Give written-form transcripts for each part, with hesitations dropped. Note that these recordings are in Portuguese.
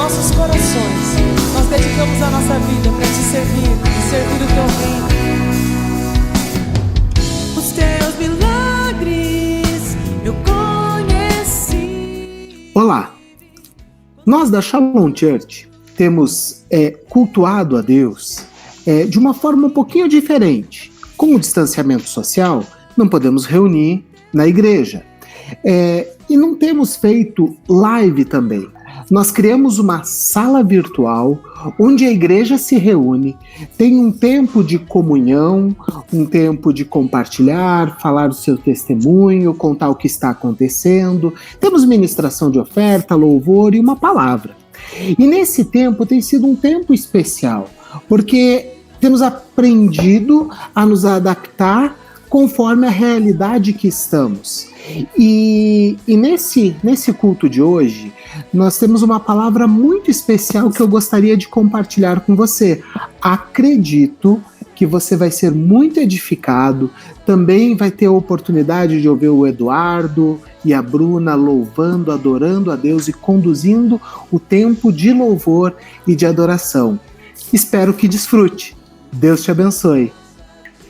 nossos corações, nós dedicamos a nossa vida para te servir e servir o teu reino. Os teus milagres eu conheci. Olá, nós da Shalom Church temos cultuado a Deus de uma forma um pouquinho diferente. Com o distanciamento social, não podemos reunir na igreja. E não temos feito live também. Nós criamos uma sala virtual onde a igreja se reúne, tem um tempo de comunhão, um tempo de compartilhar, falar o seu testemunho, contar o que está acontecendo. Temos ministração de oferta, louvor e uma palavra. E nesse tempo tem sido um tempo especial, porque temos aprendido a nos adaptar conforme a realidade que estamos. E nesse culto de hoje, nós temos uma palavra muito especial que eu gostaria de compartilhar com você. Acredito que você vai ser muito edificado, também vai ter a oportunidade de ouvir o Eduardo e a Bruna louvando, adorando a Deus e conduzindo o tempo de louvor e de adoração. Espero que desfrute. Deus te abençoe.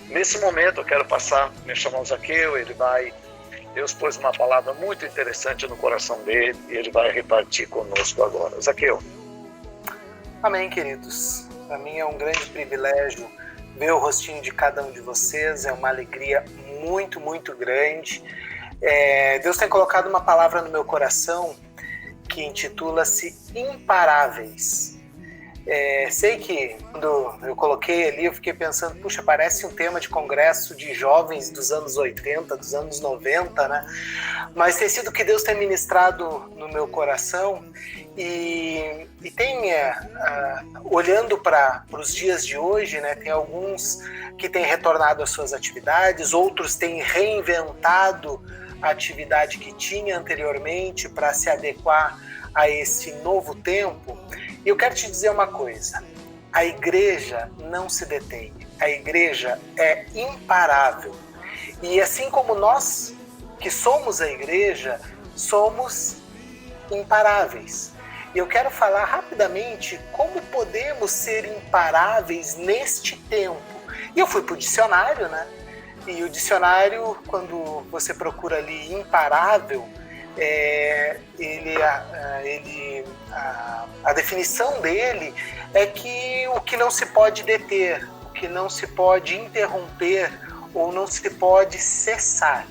Nesse momento eu quero passar, me chamar Zaqueu, Deus pôs uma palavra muito interessante no coração dele e ele vai repartir conosco agora. Zaqueu. Amém, queridos. Para mim é um grande privilégio ver o rostinho de cada um de vocês, é uma alegria muito, muito grande. Deus tem colocado uma palavra no meu coração que intitula-se Imparáveis. Sei que quando eu coloquei ali, eu fiquei pensando, puxa, parece um tema de congresso de jovens dos anos 80, dos anos 90, né? Mas tem sido o que Deus tem ministrado no meu coração e tem, olhando para os dias de hoje, né? Tem alguns que têm retornado às suas atividades, outros têm reinventado a atividade que tinha anteriormente para se adequar a esse novo tempo. E eu quero te dizer uma coisa, a igreja não se detém, a igreja é imparável. E assim como nós que somos a igreja, somos imparáveis. E eu quero falar rapidamente como podemos ser imparáveis neste tempo. E eu fui para o dicionário, né? E o dicionário, quando você procura ali imparável, a definição dele é que o que não se pode deter, o que não se pode interromper ou não se pode cessar.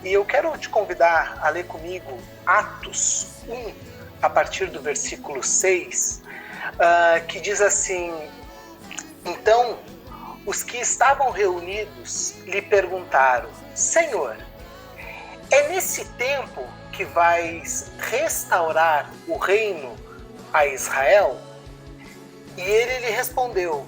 E eu quero te convidar a ler comigo Atos 1, a partir do versículo 6, que diz assim: Então, os que estavam reunidos lhe perguntaram: Senhor, é nesse tempo que vais restaurar o reino a Israel? E ele lhe respondeu: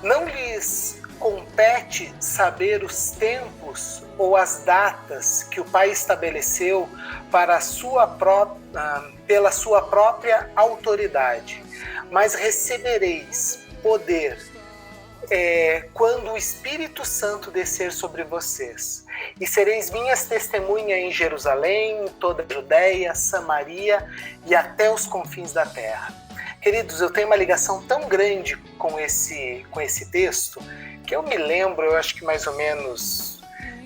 Não lhes compete saber os tempos ou as datas que o Pai estabeleceu pela sua própria autoridade, mas recebereis poder quando o Espírito Santo descer sobre vocês, e sereis minhas testemunhas em Jerusalém, em toda a Judeia, Samaria e até os confins da terra. Queridos, eu tenho uma ligação tão grande com esse texto, que eu me lembro, eu acho que mais ou menos,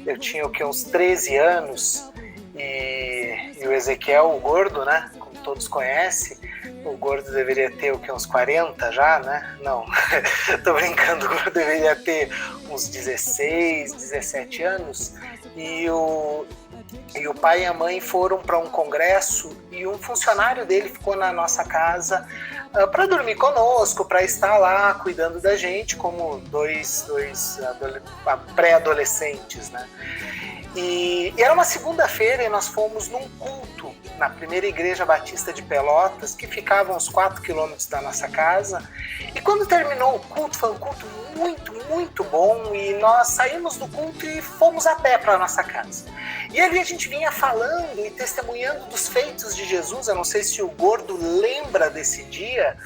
eu tinha uns 13 anos, e o Ezequiel, o gordo, né, como todos conhecem, o gordo deveria ter uns 40 já, né? Não, tô brincando, o gordo deveria ter uns 16, 17 anos. E o pai e a mãe foram para um congresso e um funcionário dele ficou na nossa casa para dormir conosco, para estar lá cuidando da gente, como dois pré-adolescentes, né? E era uma segunda-feira e nós fomos num culto na primeira igreja batista de Pelotas, que ficava a uns 4 quilômetros da nossa casa. E quando terminou o culto, foi um culto muito, muito bom, e nós saímos do culto e fomos a pé para a nossa casa. E ali a gente vinha falando e testemunhando dos feitos de Jesus. Eu não sei se o gordo lembra desse dia,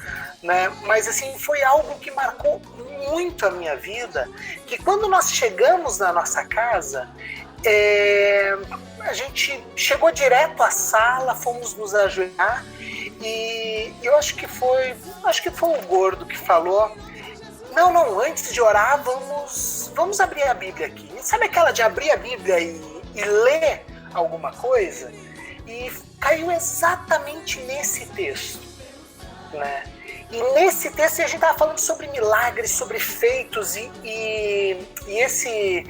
né? Mas assim, foi algo que marcou muito a minha vida, que quando nós chegamos na nossa casa, a gente chegou direto à sala, fomos nos ajoelhar E eu acho que foi o Gordo que falou: não, antes de orar, vamos abrir a Bíblia aqui. Sabe aquela de abrir a Bíblia e ler alguma coisa? E caiu exatamente nesse texto, né? E nesse texto a gente estava falando sobre milagres, sobre feitos, e esse,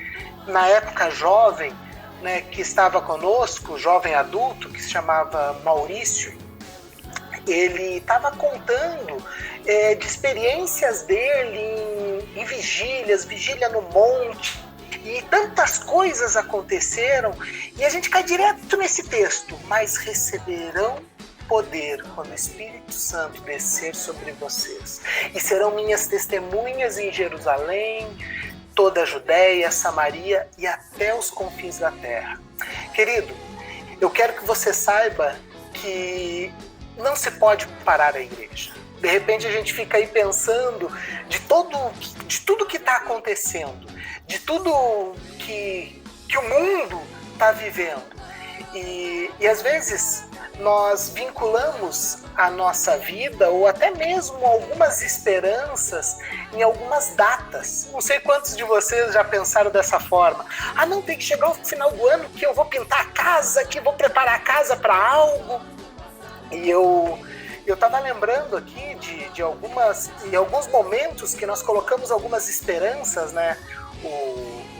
na época, jovem, né, que estava conosco, jovem adulto, que se chamava Maurício, ele estava contando de experiências dele em vigílias, vigília no monte, e tantas coisas aconteceram, e a gente cai direto nesse texto: mas receberão poder quando o Espírito Santo descer sobre vocês, e serão minhas testemunhas em Jerusalém, toda a Judéia, Samaria e até os confins da terra. Querido, eu quero que você saiba que não se pode parar a igreja. De repente a gente fica aí pensando de tudo que está acontecendo, de tudo que o mundo está vivendo. E às vezes nós vinculamos a nossa vida, ou até mesmo algumas esperanças, em algumas datas. Não sei quantos de vocês já pensaram dessa forma. Não, tem que chegar ao final do ano que eu vou pintar a casa, que eu vou preparar a casa para algo. E eu estava lembrando aqui de alguns momentos que nós colocamos algumas esperanças, né?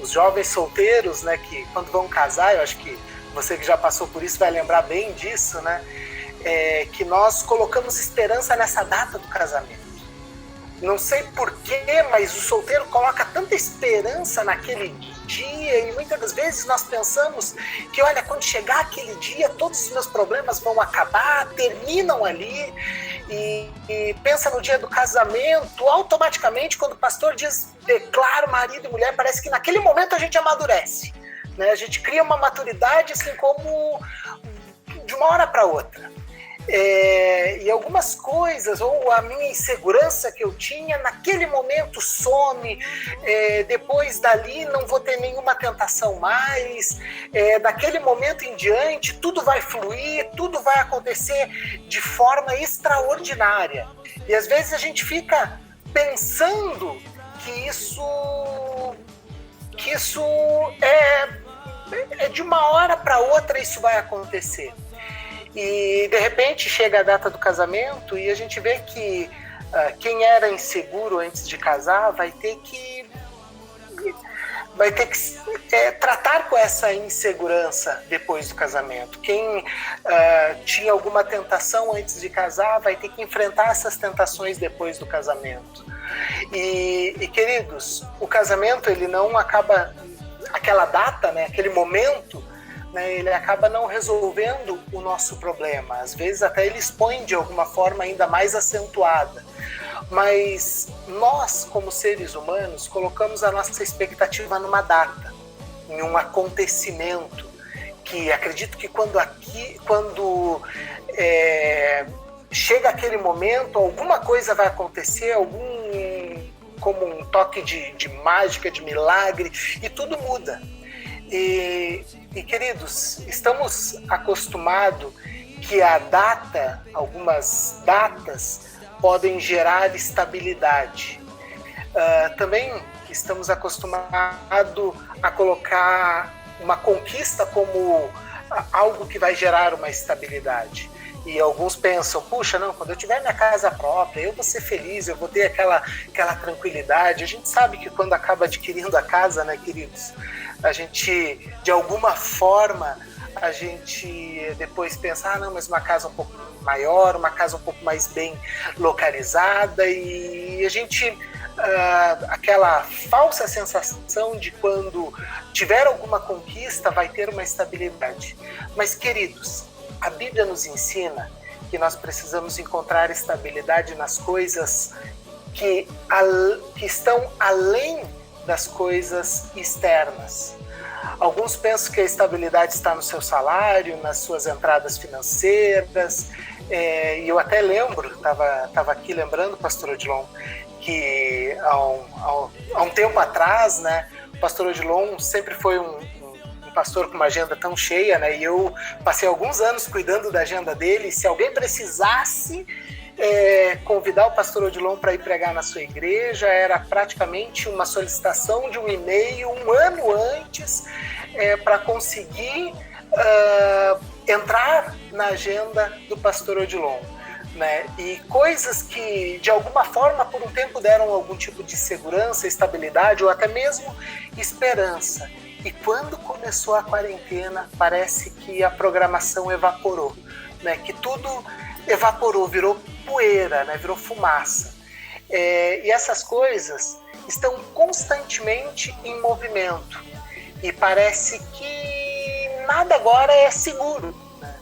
Os jovens solteiros, né, que quando vão casar, eu acho que você que já passou por isso vai lembrar bem disso, né? Que nós colocamos esperança nessa data do casamento. Não sei porquê, mas o solteiro coloca tanta esperança naquele dia, e muitas das vezes nós pensamos que, olha, quando chegar aquele dia, todos os meus problemas vão acabar, terminam ali, e pensa no dia do casamento, automaticamente, quando o pastor diz, declara marido e mulher, parece que naquele momento a gente amadurece. Né? A gente cria uma maturidade assim como de uma hora para outra. E algumas coisas, ou a minha insegurança que eu tinha, naquele momento some, depois dali não vou ter nenhuma tentação mais, daquele momento em diante tudo vai fluir, tudo vai acontecer de forma extraordinária. E às vezes a gente fica pensando que isso é de uma hora para outra isso vai acontecer. E de repente chega a data do casamento e a gente vê que quem era inseguro antes de casar vai ter que tratar com essa insegurança depois do casamento. Quem tinha alguma tentação antes de casar vai ter que enfrentar essas tentações depois do casamento. E queridos, o casamento ele não acaba, aquela data, né, aquele momento, né, ele acaba não resolvendo o nosso problema. Às vezes até ele expõe de alguma forma ainda mais acentuada. Mas nós, como seres humanos, colocamos a nossa expectativa numa data, em um acontecimento, que acredito que quando chega aquele momento, alguma coisa vai acontecer, como um toque de mágica, de milagre, e tudo muda. E queridos, estamos acostumados que algumas datas podem gerar estabilidade. Também estamos acostumados a colocar uma conquista como algo que vai gerar uma estabilidade. E alguns pensam, puxa, não, quando eu tiver minha casa própria, eu vou ser feliz, eu vou ter aquela tranquilidade. A gente sabe que quando acaba adquirindo a casa, né, queridos, a gente, de alguma forma, a gente depois pensa, não, mas uma casa um pouco maior, uma casa um pouco mais bem localizada, e a gente, aquela falsa sensação de quando tiver alguma conquista, vai ter uma estabilidade. Mas, queridos, a Bíblia nos ensina que nós precisamos encontrar estabilidade nas coisas que estão além das coisas externas. Alguns pensam que a estabilidade está no seu salário, nas suas entradas financeiras, e eu até lembro, estava aqui lembrando, pastor Odilon, que há um tempo atrás, né, o pastor Odilon sempre foi um pastor com uma agenda tão cheia, né? E eu passei alguns anos cuidando da agenda dele. Se alguém precisasse convidar o pastor Odilon para ir pregar na sua igreja, era praticamente uma solicitação de um e-mail um ano antes para conseguir entrar na agenda do pastor Odilon. Né? E coisas que de alguma forma por um tempo deram algum tipo de segurança, estabilidade ou até mesmo esperança. E quando começou a quarentena, parece que a programação evaporou, né? Que tudo evaporou, virou poeira, né? Virou fumaça. E essas coisas estão constantemente em movimento e parece que nada agora é seguro, né?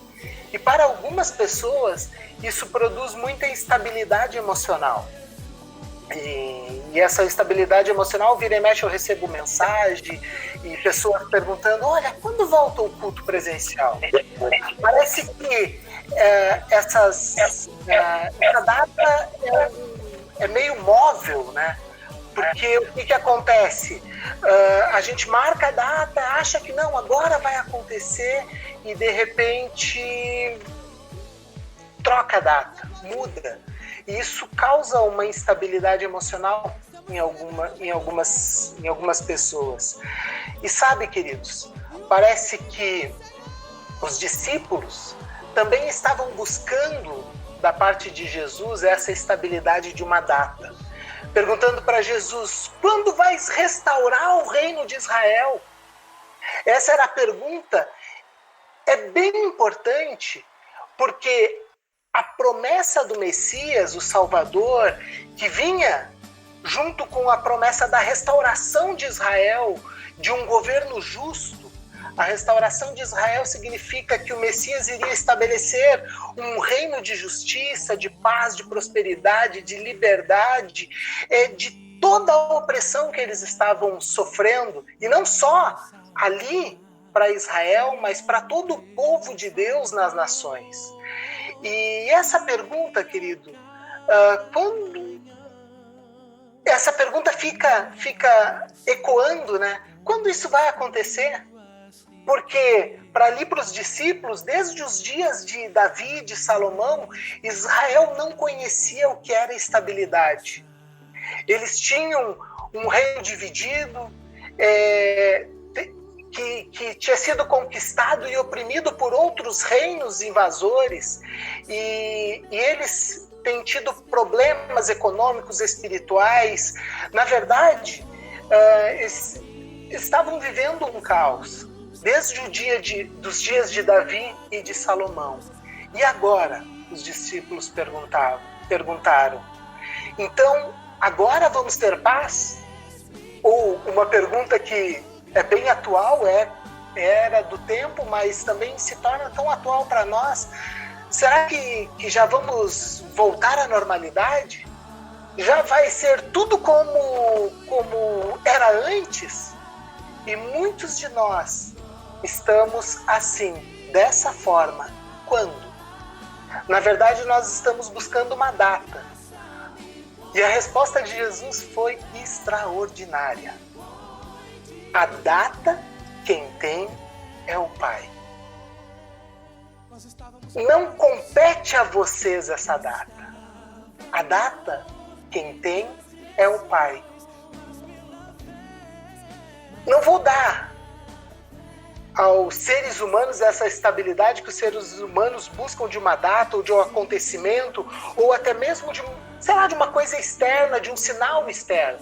E para algumas pessoas isso produz muita instabilidade emocional. E essa instabilidade emocional, vira e mexe, eu recebo mensagem e pessoas perguntando: olha, quando volta o culto presencial? Parece que essa data é meio móvel, né? Porque o que acontece? A gente marca a data, acha que não, agora vai acontecer e de repente troca a data, muda. E isso causa uma instabilidade emocional em algumas pessoas. E sabe, queridos, parece que os discípulos também estavam buscando da parte de Jesus essa estabilidade de uma data. Perguntando para Jesus: quando vais restaurar o reino de Israel? Essa era a pergunta. É bem importante, porque a promessa do Messias, o Salvador, que vinha junto com a promessa da restauração de Israel, de um governo justo. A restauração de Israel significa que o Messias iria estabelecer um reino de justiça, de paz, de prosperidade, de liberdade, de toda a opressão que eles estavam sofrendo, e não só ali para Israel, mas para todo o povo de Deus nas nações. E essa pergunta, querido, essa pergunta fica ecoando, né? Quando isso vai acontecer? Porque para ali, para os discípulos, desde os dias de Davi, de Salomão, Israel não conhecia o que era estabilidade. Eles tinham um reino dividido, que tinha sido conquistado e oprimido por outros reinos invasores, e eles têm tido problemas econômicos, espirituais. Na verdade, estavam vivendo um caos desde dos dias de Davi e de Salomão. E agora, os discípulos perguntaram: então, agora vamos ter paz? Ou uma pergunta que é bem atual, era do tempo, mas também se torna tão atual para nós. Será que já vamos voltar à normalidade? Já vai ser tudo como era antes? E muitos de nós estamos assim, dessa forma. Quando? Na verdade, nós estamos buscando uma data. E a resposta de Jesus foi extraordinária. A data, quem tem é o Pai. Não compete a vocês essa data. A data, quem tem é o Pai. Não vou dar aos seres humanos essa estabilidade que os seres humanos buscam de uma data ou de um acontecimento, ou até mesmo de uma coisa externa, de um sinal externo.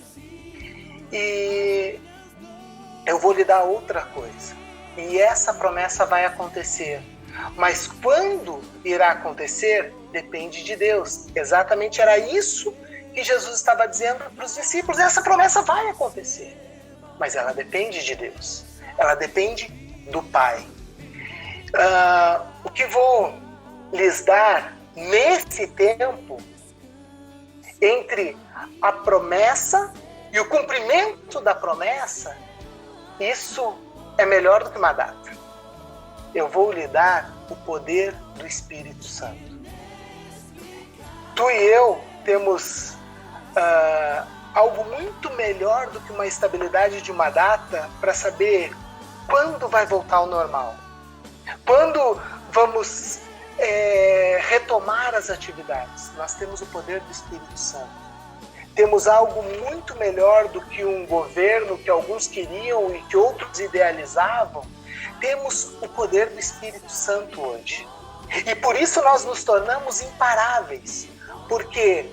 E eu vou lhe dar outra coisa. E essa promessa vai acontecer. Mas quando irá acontecer, depende de Deus. Exatamente era isso que Jesus estava dizendo para os discípulos. Essa promessa vai acontecer. Mas ela depende de Deus. Ela depende do Pai. O que vou lhes dar nesse tempo, entre a promessa e o cumprimento da promessa, isso é melhor do que uma data. Eu vou lhe dar o poder do Espírito Santo. Tu e eu temos algo muito melhor do que uma estabilidade de uma data para saber Quando vai voltar ao normal? Quando vamos retomar as atividades? Nós temos o poder do Espírito Santo. Temos algo muito melhor do que um governo que alguns queriam e que outros idealizavam. Temos o poder do Espírito Santo hoje. E por isso nós nos tornamos imparáveis. Porque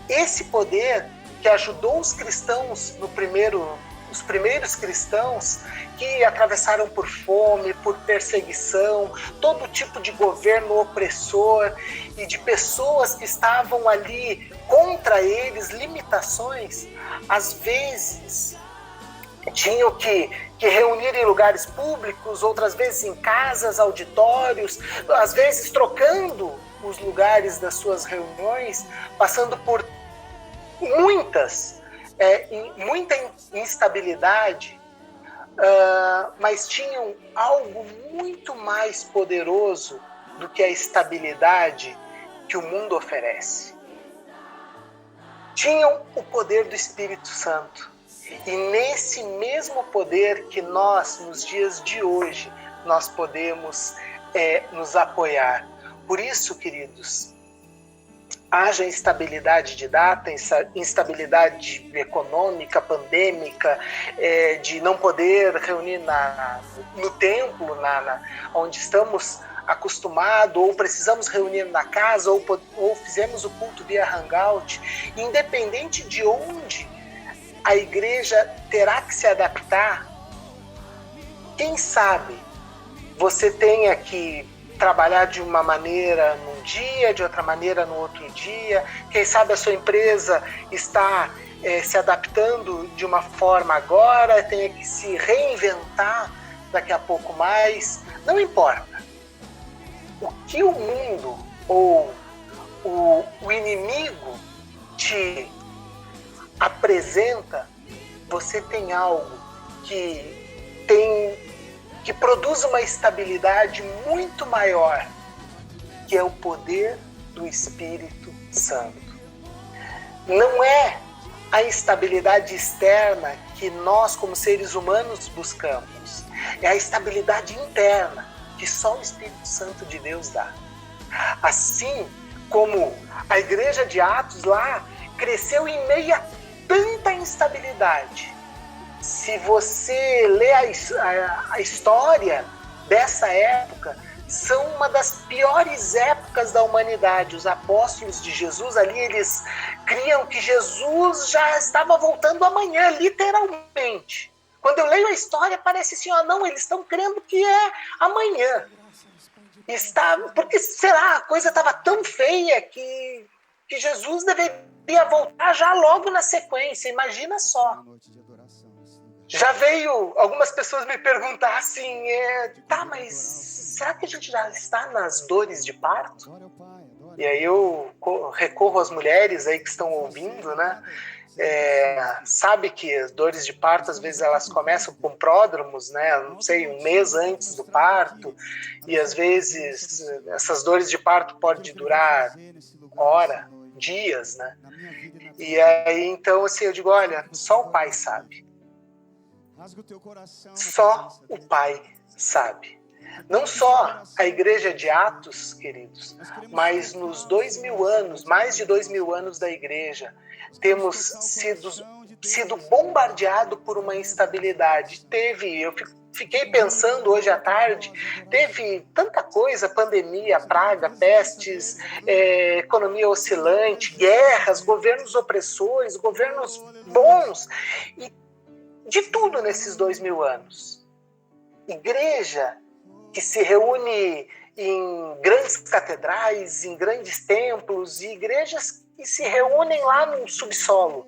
esse poder que ajudou os cristãos os primeiros cristãos que atravessaram por fome, por perseguição, todo tipo de governo opressor e de pessoas que estavam ali contra eles, limitações, às vezes tinham que reunir em lugares públicos, outras vezes em casas, auditórios, às vezes trocando os lugares das suas reuniões, passando por muita instabilidade, mas tinham algo muito mais poderoso do que a estabilidade que o mundo oferece. Tinham o poder do Espírito Santo. E nesse mesmo poder que nós, nos dias de hoje, nós podemos nos apoiar. Por isso, queridos, haja instabilidade de data, instabilidade econômica, pandêmica, de não poder reunir no templo, onde estamos acostumados, ou precisamos reunir na casa, ou fizemos o culto via Hangout. Independente de onde a igreja terá que se adaptar, quem sabe você tenha que trabalhar de uma maneira num dia, de outra maneira no outro dia. Quem sabe a sua empresa está se adaptando de uma forma agora, tenha que se reinventar daqui a pouco mais. Não importa. O que o mundo ou o inimigo te apresenta, você tem algo que produz uma estabilidade muito maior, que é o poder do Espírito Santo. Não é a estabilidade externa que nós, como seres humanos, buscamos. É a estabilidade interna que só o Espírito Santo de Deus dá. Assim como a igreja de Atos lá cresceu em meio a tanta instabilidade. Se você lê a história dessa época, são uma das piores épocas da humanidade. Os apóstolos de Jesus ali, eles criam que Jesus já estava voltando amanhã, literalmente. Quando eu leio a história, parece assim, não, eles estão crendo que é amanhã. Porque, a coisa estava tão feia que Jesus deveria voltar já logo na sequência. Imagina só. Já veio algumas pessoas me perguntar assim, mas será que a gente já está nas dores de parto? E aí eu recorro às mulheres aí que estão ouvindo, né? Sabe que as dores de parto, às vezes, elas começam com pródromos, né? Não sei, um mês antes do parto. E às vezes essas dores de parto podem durar hora, dias, né? E aí, então, assim, eu digo, olha, só o Pai sabe. Só o Pai sabe. Não só a igreja de Atos, queridos, mas nos 2000 anos, mais de 2000 anos da igreja, temos sido bombardeado por uma instabilidade. Eu fiquei pensando hoje à tarde, teve tanta coisa, pandemia, praga, pestes, economia oscilante, guerras, governos opressores, governos bons, e de tudo nesses 2000 anos. Igreja que se reúne em grandes catedrais, em grandes templos, e igrejas que se reúnem lá no subsolo.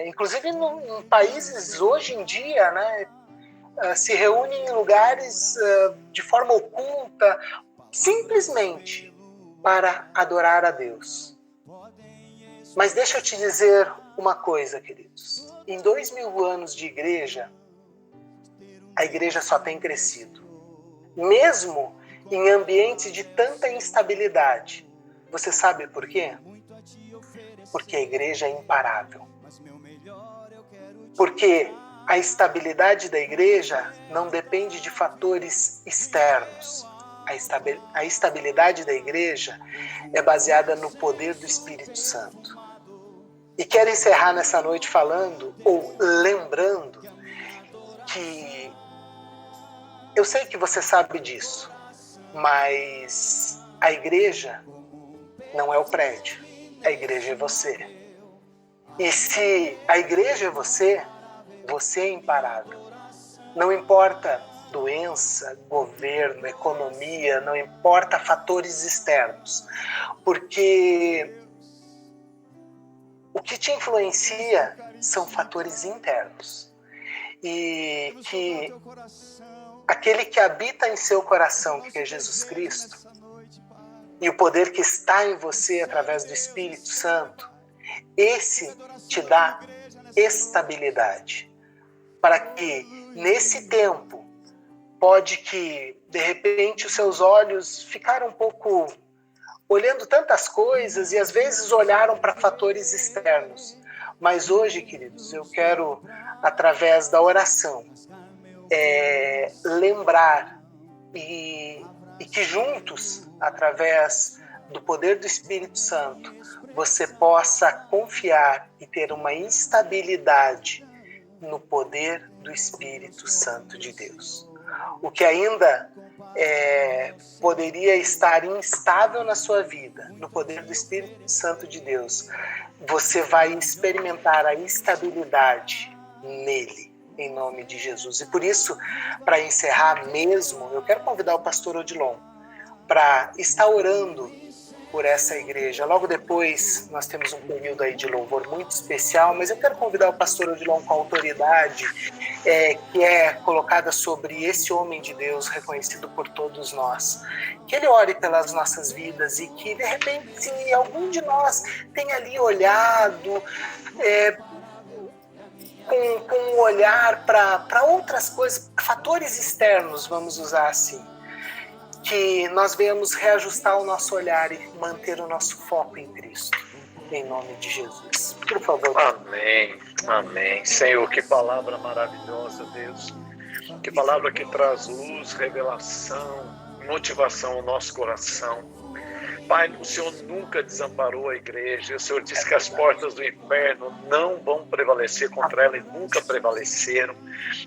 Inclusive em países hoje em dia, né, se reúnem em lugares de forma oculta, simplesmente para adorar a Deus. Mas deixa eu te dizer uma coisa, queridos. Em 2000 anos de igreja, a igreja só tem crescido. Mesmo em ambientes de tanta instabilidade. Você sabe por quê? Porque a igreja é imparável. Porque a estabilidade da igreja não depende de fatores externos. A estabilidade da igreja é baseada no poder do Espírito Santo. E quero encerrar nessa noite falando, ou lembrando, que eu sei que você sabe disso, mas a igreja não é o prédio, a igreja é você. E se a igreja é você, você é imparável. Não importa doença, governo, economia, não importa fatores externos, porque o que te influencia são fatores internos. E que aquele que habita em seu coração, que é Jesus Cristo, e o poder que está em você através do Espírito Santo, esse te dá estabilidade. Para que nesse tempo, pode que de repente os seus olhos ficaram um pouco olhando tantas coisas e às vezes olharam para fatores externos. Mas hoje, queridos, eu quero, através da oração, lembrar e que juntos, através do poder do Espírito Santo, você possa confiar e ter uma estabilidade no poder do Espírito Santo de Deus. O que ainda poderia estar instável na sua vida, no poder do Espírito Santo de Deus, você vai experimentar a estabilidade nele, em nome de Jesus. E por isso, para encerrar mesmo, eu quero convidar o pastor Odilon para estar orando por essa igreja. Logo depois, nós temos um período aí de louvor muito especial, mas eu quero convidar o pastor Odilon com a autoridade que é colocada sobre esse homem de Deus, reconhecido por todos nós. Que ele ore pelas nossas vidas e que, de repente, se algum de nós tem ali olhado com um olhar para outras coisas, fatores externos, vamos usar assim, que nós venhamos reajustar o nosso olhar e manter o nosso foco em Cristo, em nome de Jesus. Por favor. Amém, amém. Senhor, que palavra maravilhosa, Deus. Que palavra que traz luz, revelação, motivação ao nosso coração. Pai, o Senhor nunca desamparou a igreja. O Senhor disse que as portas do inferno não vão prevalecer contra ela e nunca prevaleceram.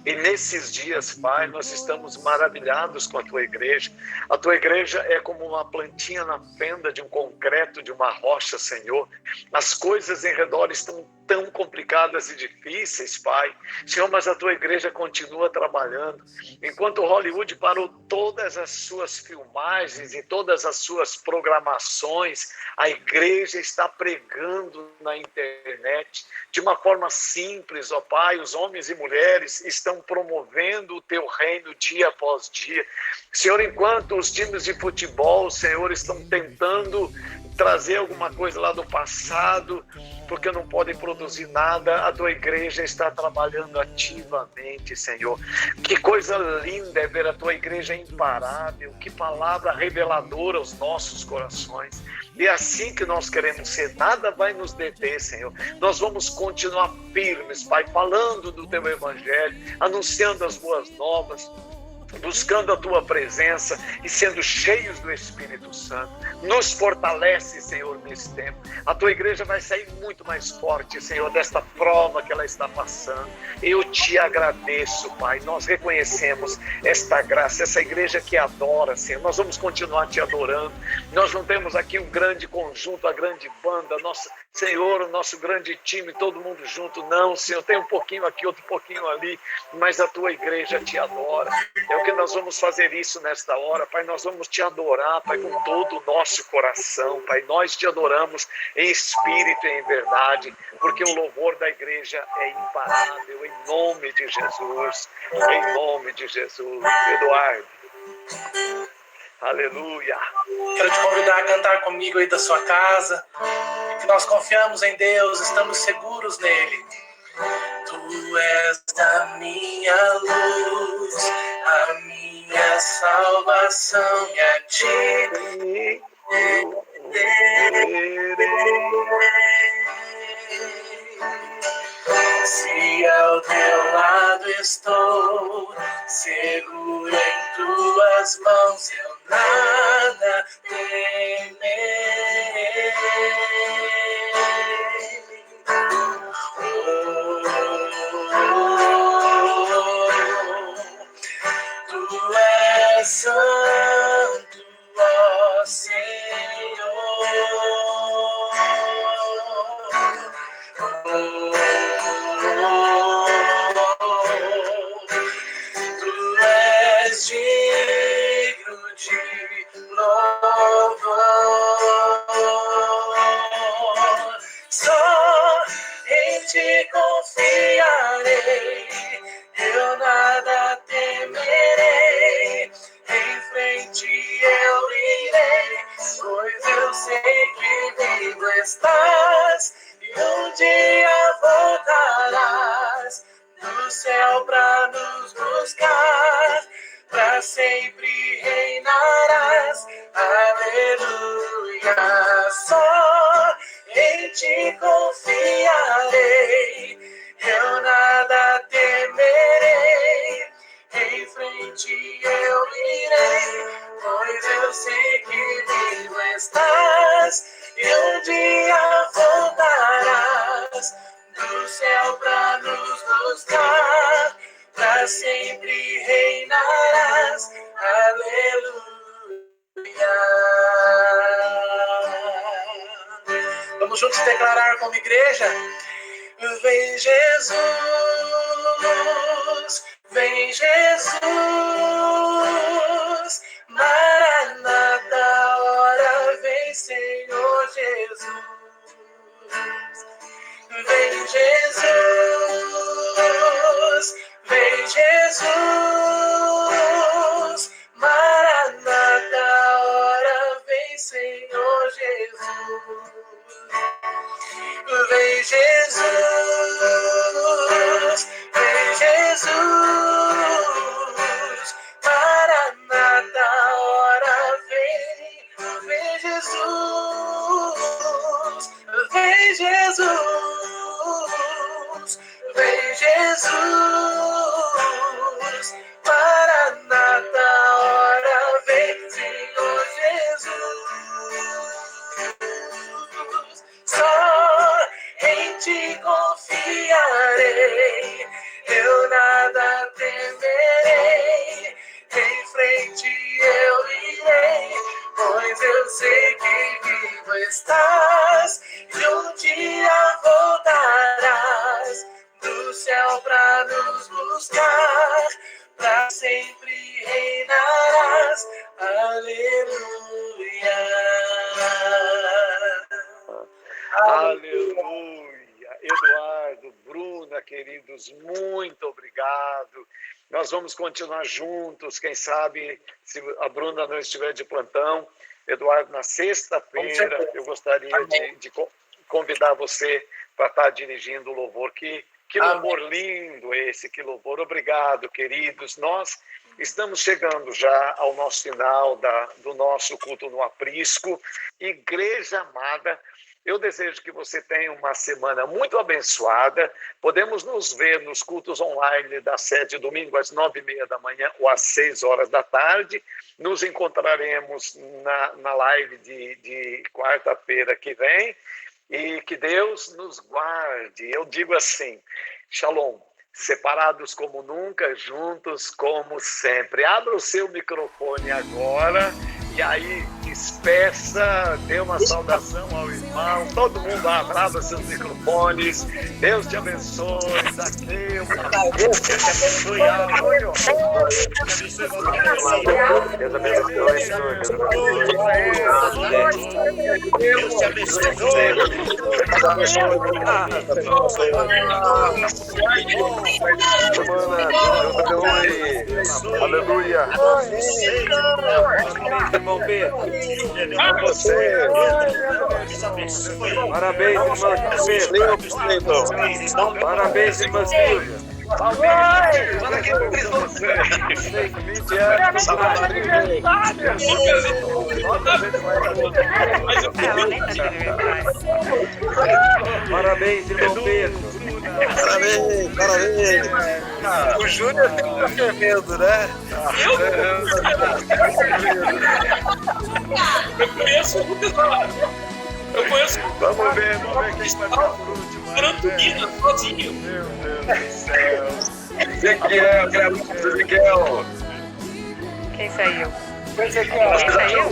E nesses dias, Pai, nós estamos maravilhados com a Tua igreja. A Tua igreja é como uma plantinha na fenda de um concreto, de uma rocha, Senhor. As coisas em redor estão tão complicadas e difíceis, Pai. Senhor, mas a Tua igreja continua trabalhando. Enquanto Hollywood parou todas as suas filmagens e todas as suas programações, a igreja está pregando na internet de uma forma simples, ó Pai. Os homens e mulheres estão promovendo o Teu reino dia após dia. Senhor, enquanto os times de futebol, Senhor, estão tentando trazer alguma coisa lá do passado, porque não podem produzir nada, a Tua igreja está trabalhando ativamente, Senhor. Que coisa linda é ver a Tua igreja imparável, que palavra reveladora aos nossos corações. E é assim que nós queremos ser, nada vai nos deter, Senhor. Nós vamos continuar firmes, Pai, falando do Teu Evangelho, anunciando as boas novas, buscando a Tua presença e sendo cheios do Espírito Santo. Nos fortalece, Senhor, nesse tempo. A Tua igreja vai sair muito mais forte, Senhor, desta prova que ela está passando. Eu Te agradeço, Pai. Nós reconhecemos esta graça, essa igreja que adora, Senhor. Nós vamos continuar Te adorando. Nós não temos aqui um grande conjunto, a grande banda, Senhor, o nosso grande time, todo mundo junto. Não, Senhor, tem um pouquinho aqui, outro pouquinho ali, mas a Tua igreja Te adora. É o que nós vamos fazer isso nesta hora, Pai. Nós vamos Te adorar, Pai, com todo o nosso coração, Pai. Nós Te adoramos em espírito e em verdade, porque o louvor da igreja é imparável, em nome de Jesus, em nome de Jesus. Eduardo. Aleluia. Quero te convidar a cantar comigo aí da sua casa, que nós confiamos em Deus, estamos seguros nele. Tu és a minha luz, a minha salvação, e a Ti se ao Teu lado estou seguro em tuas mãos, eu nada temerei. Tu és santo, ó Senhor. Tu és digno de louvor. Só em ti confiarei, eu nada temerei. Em frente eu irei, pois eu sei que vivo estás. E um dia voltarás do céu pra nos buscar, pra sempre reinarás. Aleluia. Só em ti confiarei, eu nada temerei. Em frente eu irei, pois eu sei que vivo estás. E um dia voltarás do céu pra nos buscar, pra sempre reinarás. Aleluia. Vamos juntos declarar como igreja? Vem Jesus, vem Jesus, Maranata, hora vem Senhor Jesus. Vem Jesus, vem Jesus, Maranata, hora vem Senhor Jesus. Vem Jesus, vem Jesus, Maranata, hora vem. Vem Jesus, vem Jesus, vem Jesus, Maranata, hora vem Senhor Jesus. Só em ti confiarei, eu nada temerei. Em frente eu irei, pois eu sei que vivo estás. E um dia voltarás do céu pra nos buscar, pra sempre reinarás. Aleluia. Aleluia. Eduardo, Bruna, queridos, muito obrigado. Nós vamos continuar juntos, quem sabe, se a Bruna não estiver de plantão. Eduardo, na sexta-feira, eu gostaria de convidar você para estar dirigindo o louvor. Que louvor lindo esse, que louvor. Obrigado, queridos. Nós estamos chegando já ao nosso final do nosso culto no Aprisco. Igreja amada, eu desejo que você tenha uma semana muito abençoada. Podemos nos ver nos cultos online das 7 domingo às 9h30 da manhã ou às 6 horas da tarde. Nos encontraremos na live de quarta-feira que vem. E que Deus nos guarde. Eu digo assim, Shalom, separados como nunca, juntos como sempre. Abra o seu microfone agora e aí despeça, dê uma saudação ao irmão. Todo mundo abra seus microfones. Deus te abençoe. Deus te abençoe. Deus abençoe. Aleluia. Irmão Pedro. Você. Parabéns, irmã Pedro. Parabéns, irmã Silvia. Para que você. 20 anos. Parabéns, irmão Pedro. Parabéns, parabéns. O Júnior sempre tá fervendo, né? Eu conheço o Lucas lá. Eu conheço Vamos ver quem vai ficar por último. Tranquilo, sozinho. Meu Deus do céu. Ezequiel, Ezequiel. Quem saiu? Quem Quem saiu? saiu?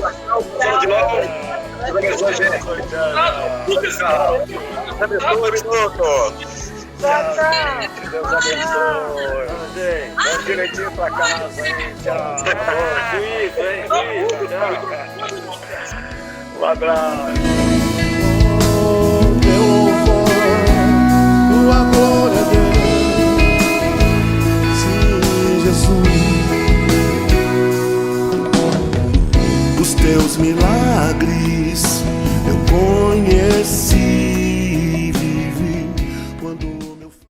De novo. Abençoe, gente. Lucas, Abençoe, minuto. Deus abençoe. Vamos direitinho pra casa, hein? Tchau. Juízo, hein? Juízo. Um abraço.